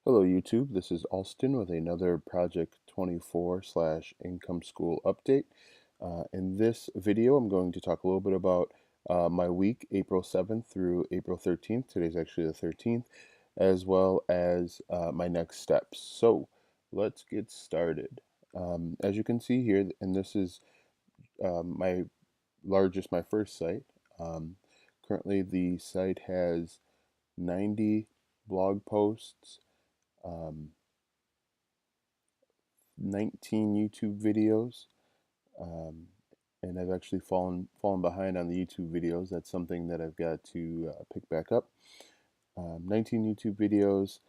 Hello YouTube, this is Alston with another Project 24/Income School update. In this video, I'm going to talk a little bit about my week, April 7th through April 13th. Today's actually the 13th, as well as my next steps. So let's get started. As you can see here, and this is my first site. Um, Currently, the site has 90 blog posts. Um, 19 YouTube videos, um, and I've actually fallen behind on the YouTube videos. That's something that I've got to pick back up. 19 YouTube videos.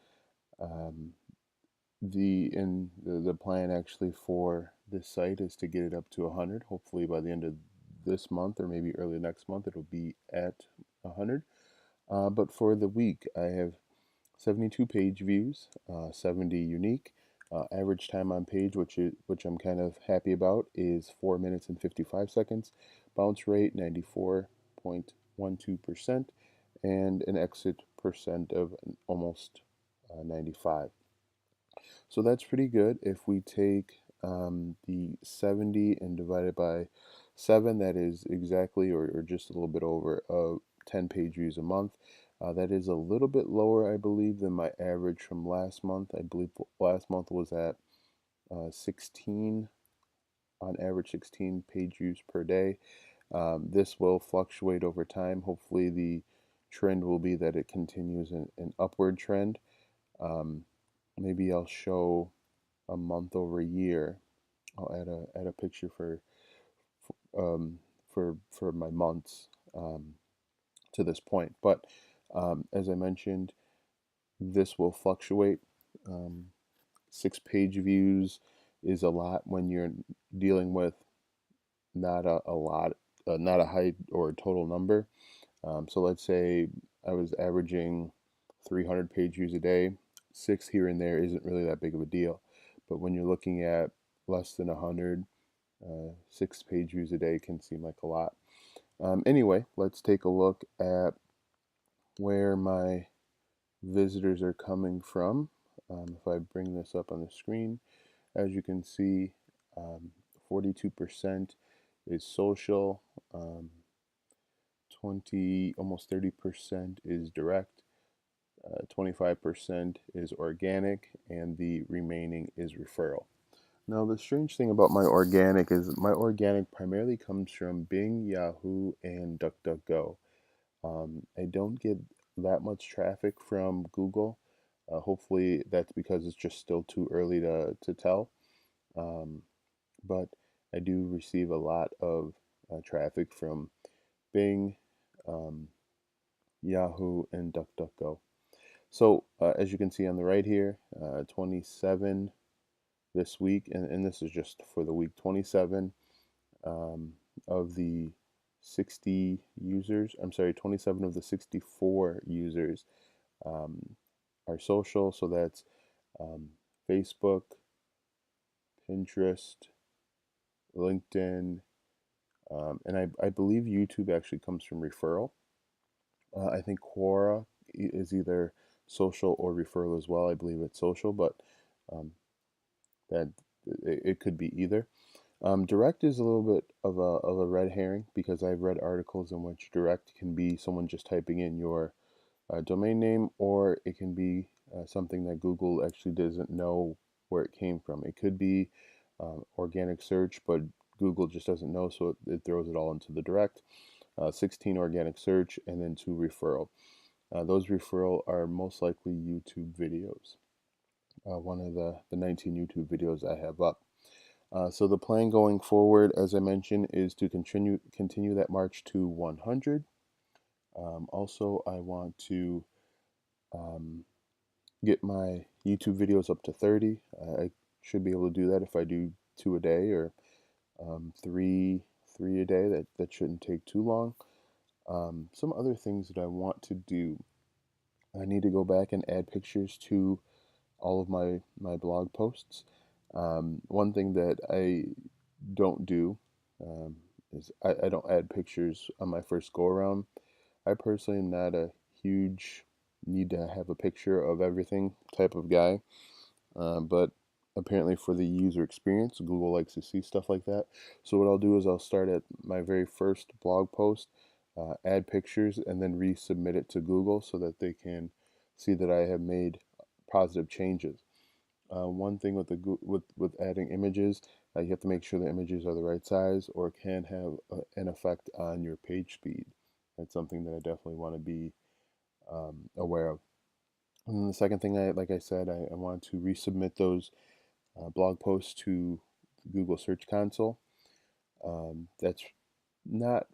Um, the plan actually for this site is to get it up to 100. Hopefully by the end of this month or maybe early next month, it'll be at 100. But for the week, I have 72 page views, 70 unique. Average time on page, which I'm kind of happy about, is 4 minutes and 55 seconds. Bounce rate 94.12%, and an exit percent of almost 95. So that's pretty good. If we take the 70 and divide it by 7, that is exactly or just a little bit over 10 page views a month. That is a little bit lower, I believe, than my average from last month. I believe last month was at 16, on average 16 page views per day. This will fluctuate over time. Hopefully the trend will be that it continues an upward trend. Um, Maybe I'll show a month over year. I'll add a picture um, for my months to this point. But as I mentioned, this will fluctuate. 6 page views is a lot when you're dealing with not a lot, not a high or a total number. So let's say I was averaging 300 page views a day. 6 here and there isn't really that big of a deal. But when you're looking at less than 100, 6 page views a day can seem like a lot. Anyway, let's take a look at where my visitors are coming from. If I bring this up on the screen, as you can see, 42% is social, 20, almost 30% is direct, 25% is organic, and the remaining is referral. Now, the strange thing about my organic is my organic primarily comes from Bing, Yahoo, and DuckDuckGo. I don't get that much traffic from Google. Hopefully, that's because it's just still too early to tell. Um, but I do receive a lot of traffic from Bing, um, Yahoo, and DuckDuckGo. So, as you can see on the right here, 27 this week, and this is just for the week. 27 um, of the 60 users, I'm sorry, 27 of the 64 users um, are social. So that's um, Facebook, Pinterest, LinkedIn, and I believe YouTube actually comes from referral. I think Quora is either social or referral as well. I believe it's social, but um, that it could be either. Direct is a little bit of a red herring because I've read articles in which direct can be someone just typing in your domain name, or it can be something that Google actually doesn't know where it came from. It could be organic search, but Google just doesn't know, so it throws it all into the direct. 16 organic search, and then 2 referral. Those referral are most likely YouTube videos. One of the 19 YouTube videos I have up. So the plan going forward, as I mentioned, is to continue that march to 100. Also, I want to um, get my YouTube videos up to 30. I should be able to do that if I do 2 a day or three a day. That shouldn't take too long. Some other things that I want to do. I need to go back and add pictures to all of my blog posts. One thing that I don't do um, is I don't add pictures on my first go around. I personally am not a huge need to have a picture of everything type of guy. But apparently for the user experience, Google likes to see stuff like that. So what I'll do is I'll start at my very first blog post, add pictures, and then resubmit it to Google so that they can see that I have made positive changes. One thing with with adding images, you have to make sure the images are the right size, or it can have an effect on your page speed. That's something that I definitely want to be aware of. And then the second thing, like I said, I want to resubmit those blog posts to Google Search Console. That's not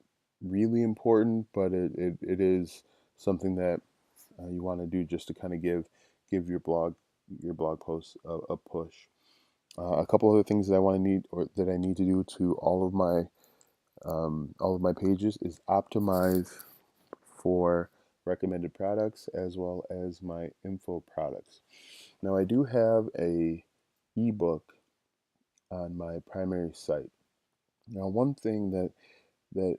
really important, but it is something that you want to do just to kind of give your blog posts a push. A couple other things that I want to need or that I need to do to all of my pages is optimize for recommended products as well as my info products. Now I do have a ebook on my primary site. Now one thing that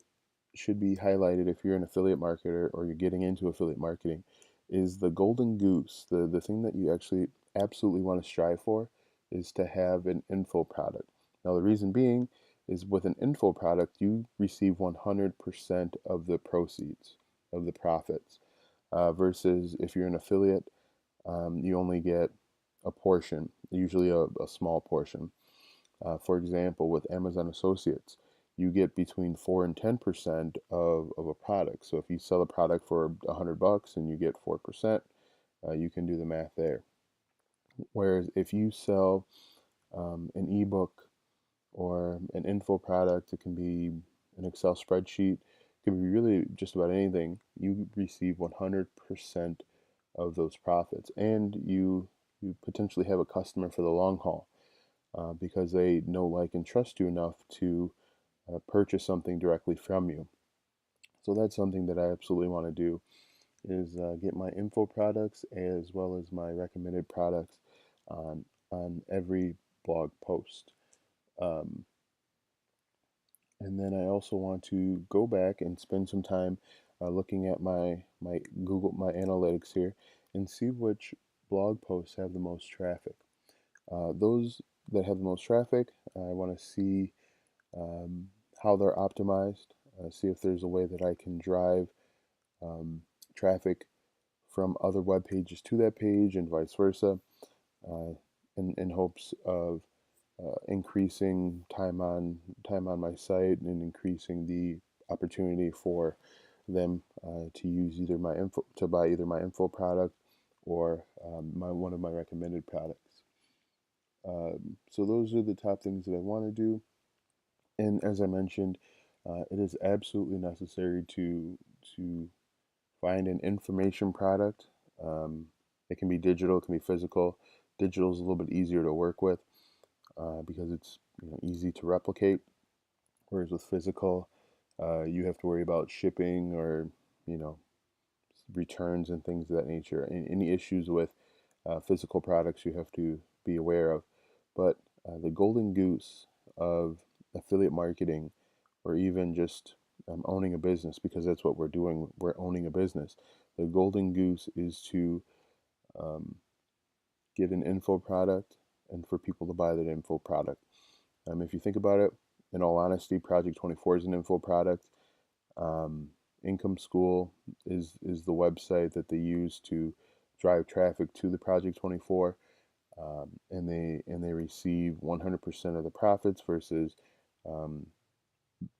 should be highlighted if you're an affiliate marketer or you're getting into affiliate marketing is the golden goose. The thing that you actually absolutely want to strive for is to have an info product. Now, the reason being is with an info product, you receive 100% of the proceeds, of the profits, versus if you're an affiliate, you only get a portion, usually a small portion. For example, with Amazon Associates, you get between 4 and 10% of a product. So if you sell a product for $100 and you get 4%, you can do the math there. Whereas if you sell an ebook or an info product, it can be an Excel spreadsheet, it can be really just about anything. You receive 100% of those profits, and you potentially have a customer for the long haul because they know, like, and trust you enough to purchase something directly from you. So that's something that I absolutely want to do is get my info products as well as my recommended products on every blog post. Um, and then I also want to go back and spend some time looking at my analytics here and see which blog posts have the most traffic. Those that have the most traffic, I want to see um, how they're optimized, see if there's a way that I can drive um, traffic from other web pages to that page and vice versa, uh, in hopes of increasing time on my site and increasing the opportunity for them to use either my info to buy either my info product or my one of my recommended products. So those are the top things that I want to do. And as I mentioned, it is absolutely necessary to find an information product. Um, it can be digital, it can be physical. Digital is a little bit easier to work with because it's easy to replicate. Whereas with physical, you have to worry about shipping or you know returns and things of that nature. And any issues with physical products you have to be aware of. But the golden goose of affiliate marketing, or even just owning a business, because that's what we're doing. We're owning a business. The golden goose is to um, get an info product and for people to buy that info product. If you think about it, in all honesty, Project 24 is an info product. Um, Income School is the website that they use to drive traffic to the Project 24, and they receive 100% of the profits versus um,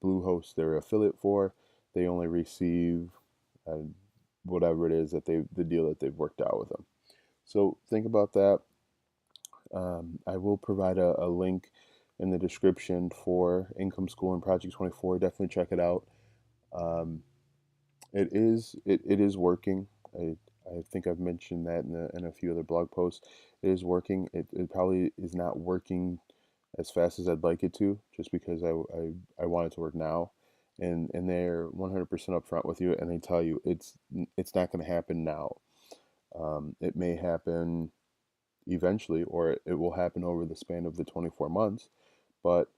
Bluehost, their affiliate for, they only receive uh, whatever it is that the deal that they've worked out with them. So think about that. I will provide a link in the description for Income School and Project 24. Definitely check it out. Um, it is working. I think I've mentioned that in a few other blog posts. It is working. It probably is not working as fast as I'd like it to, just because I want it to work now. And they're 100% upfront with you, and they tell you it's not going to happen now. It may happen eventually, or it will happen over the span of the 24 months, but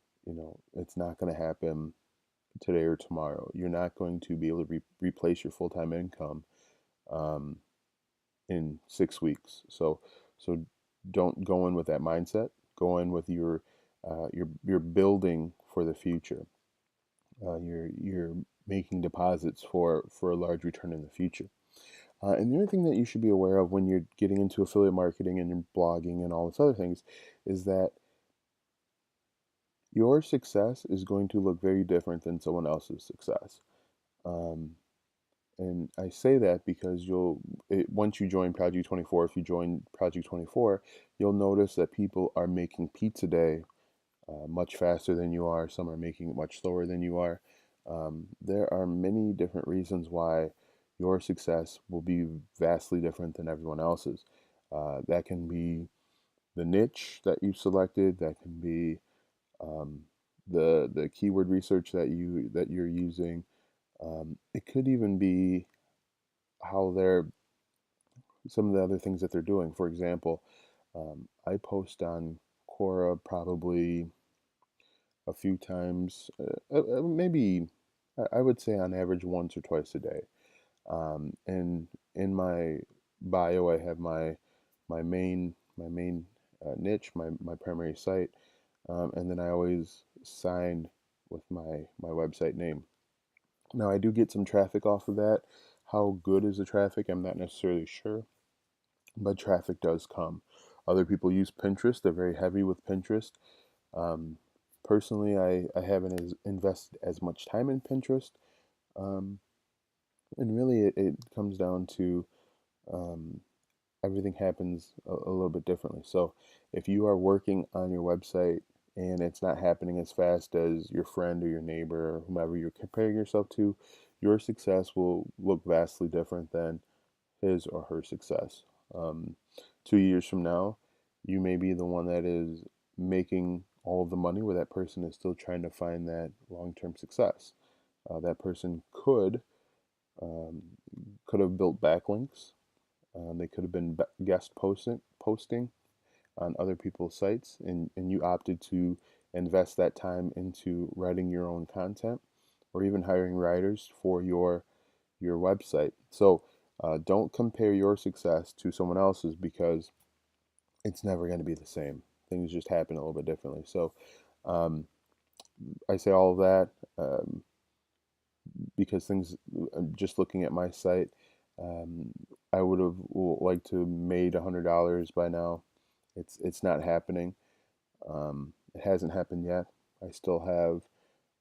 it's not going to happen today or tomorrow. You're not going to be able to replace your full time income um, in 6 weeks. So don't go in with that mindset. Go in with you're building for the future. You're making deposits for a large return in the future. And the other thing that you should be aware of when you're getting into affiliate marketing and you're blogging and all this other things is that your success is going to look very different than someone else's success. Um, and I say that because once you join Project 24, if you join Project 24, you'll notice that people are making pizza day much faster than you are. Some are making it much slower than you are. There are many different reasons why your success will be vastly different than everyone else's. That can be the niche that you selected. That can be um, the keyword research that you're using. It could even be how they're some of the other things that they're doing. For example, I post on Quora probably a few times, maybe I would say on average once or twice a day. And in my bio, I have my main niche, my primary site, and then I always sign with my website name. Now I do get some traffic off of that. How good is the traffic? I'm not necessarily sure, but traffic does come. Other people use Pinterest. They're very heavy with Pinterest. Um, Personally, I haven't invested as much time in Pinterest. Um, and really, it comes down to um, everything happens a little bit differently. So if you are working on your website and it's not happening as fast as your friend or your neighbor or whomever you're comparing yourself to, your success will look vastly different than his or her success. 2 years from now, you may be the one that is making all of the money where that person is still trying to find that long-term success. That person um, could have built backlinks. They could have been guest posting on other people's sites, and you opted to invest that time into writing your own content or even hiring writers for your website. So don't compare your success to someone else's because it's never going to be the same. Things just happen a little bit differently. So um, I say all of that because just looking at my site, um, I would have liked to made $100 by now. It's not happening. It hasn't happened yet. I still have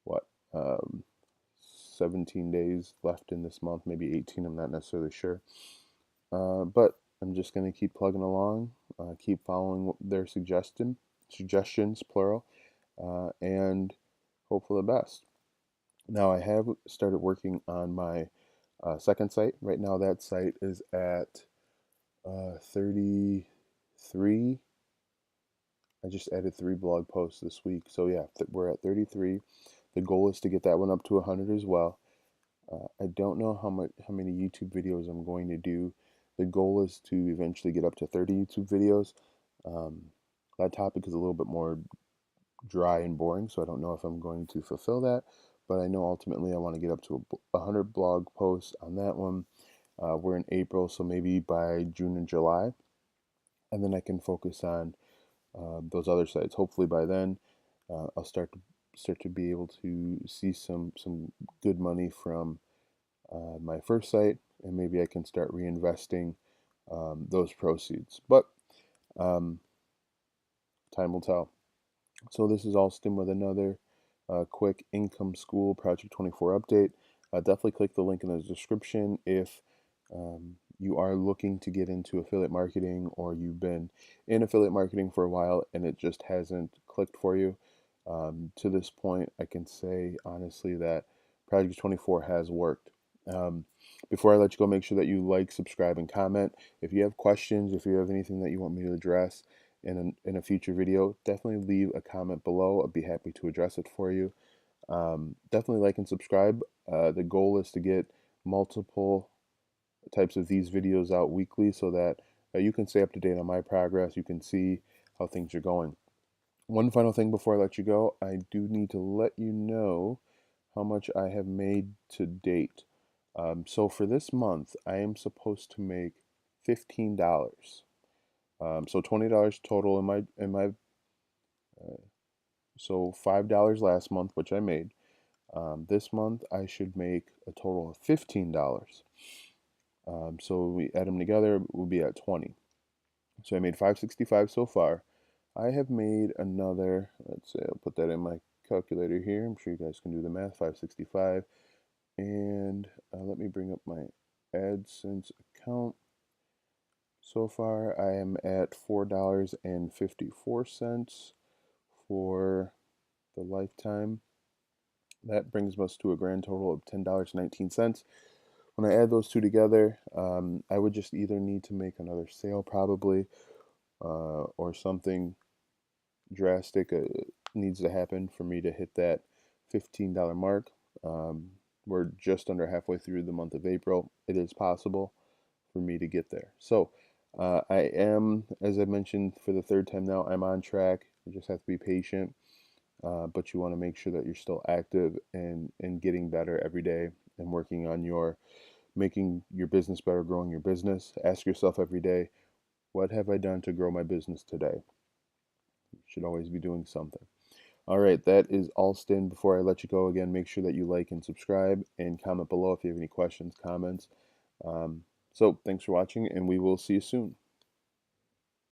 what um, 17 days left in this month, maybe 18. I'm not necessarily sure. But I'm just going to keep plugging along, keep following their suggestions, plural, and hope for the best. Now, I have started working on my second site. Right now, that site is at 33. I just added 3 blog posts this week. So, yeah, we're at 33. The goal is to get that one up to 100 as well. I don't know how many YouTube videos I'm going to do. The goal is to eventually get up to 30 YouTube videos. Um, that topic is a little bit more dry and boring, so I don't know if I'm going to fulfill that. But I know ultimately I want to get up to 100 blog posts on that one. We're in April, so maybe by June and July, and then I can focus on those other sites. Hopefully by then, I'll start to be able to see some good money from my first site, and maybe I can start reinvesting those proceeds. But um, time will tell. So this is Alston with another quick Income School Project 24 update. Definitely click the link in the description if you are looking to get into affiliate marketing or you've been in affiliate marketing for a while and it just hasn't clicked for you. To this point, I can say honestly that Project 24 has worked. Um, Before I let you go, make sure that you like, subscribe, and comment. If you have questions, if you have anything that you want me to address in a future video, definitely leave a comment below. I'd be happy to address it for you. Definitely like and subscribe. The goal is to get multiple types of these videos out weekly so that you can stay up to date on my progress. You can see how things are going. One final thing before I let you go, I do need to let you know how much I have made to date. So for this month, I am supposed to make $15. So $20 total in my so $5 last month, which I made. This month I should make a total of $15. So we add them together, we'll be at 20. So I made 565 so far. I have made another, let's say I'll put that in my calculator here. I'm sure you guys can do the math. 565. And let me bring up my AdSense account. So far I am at $4.54 for the lifetime. That brings us to a grand total of $10.19. When I add those two together, I would just either need to make another sale probably, or something drastic needs to happen for me to hit that $15 mark. Um, we're just under halfway through the month of April. It is possible for me to get there. So I am, as I mentioned for the third time now, I'm on track. I just have to be patient. But you want to make sure that you're still active and getting better every day and working on your making your business better, growing your business. Ask yourself every day, what have I done to grow my business today? You should always be doing something. All right, that is Alston. Before I let you go again, make sure that you like and subscribe and comment below if you have any questions, comments. So thanks for watching, and we will see you soon.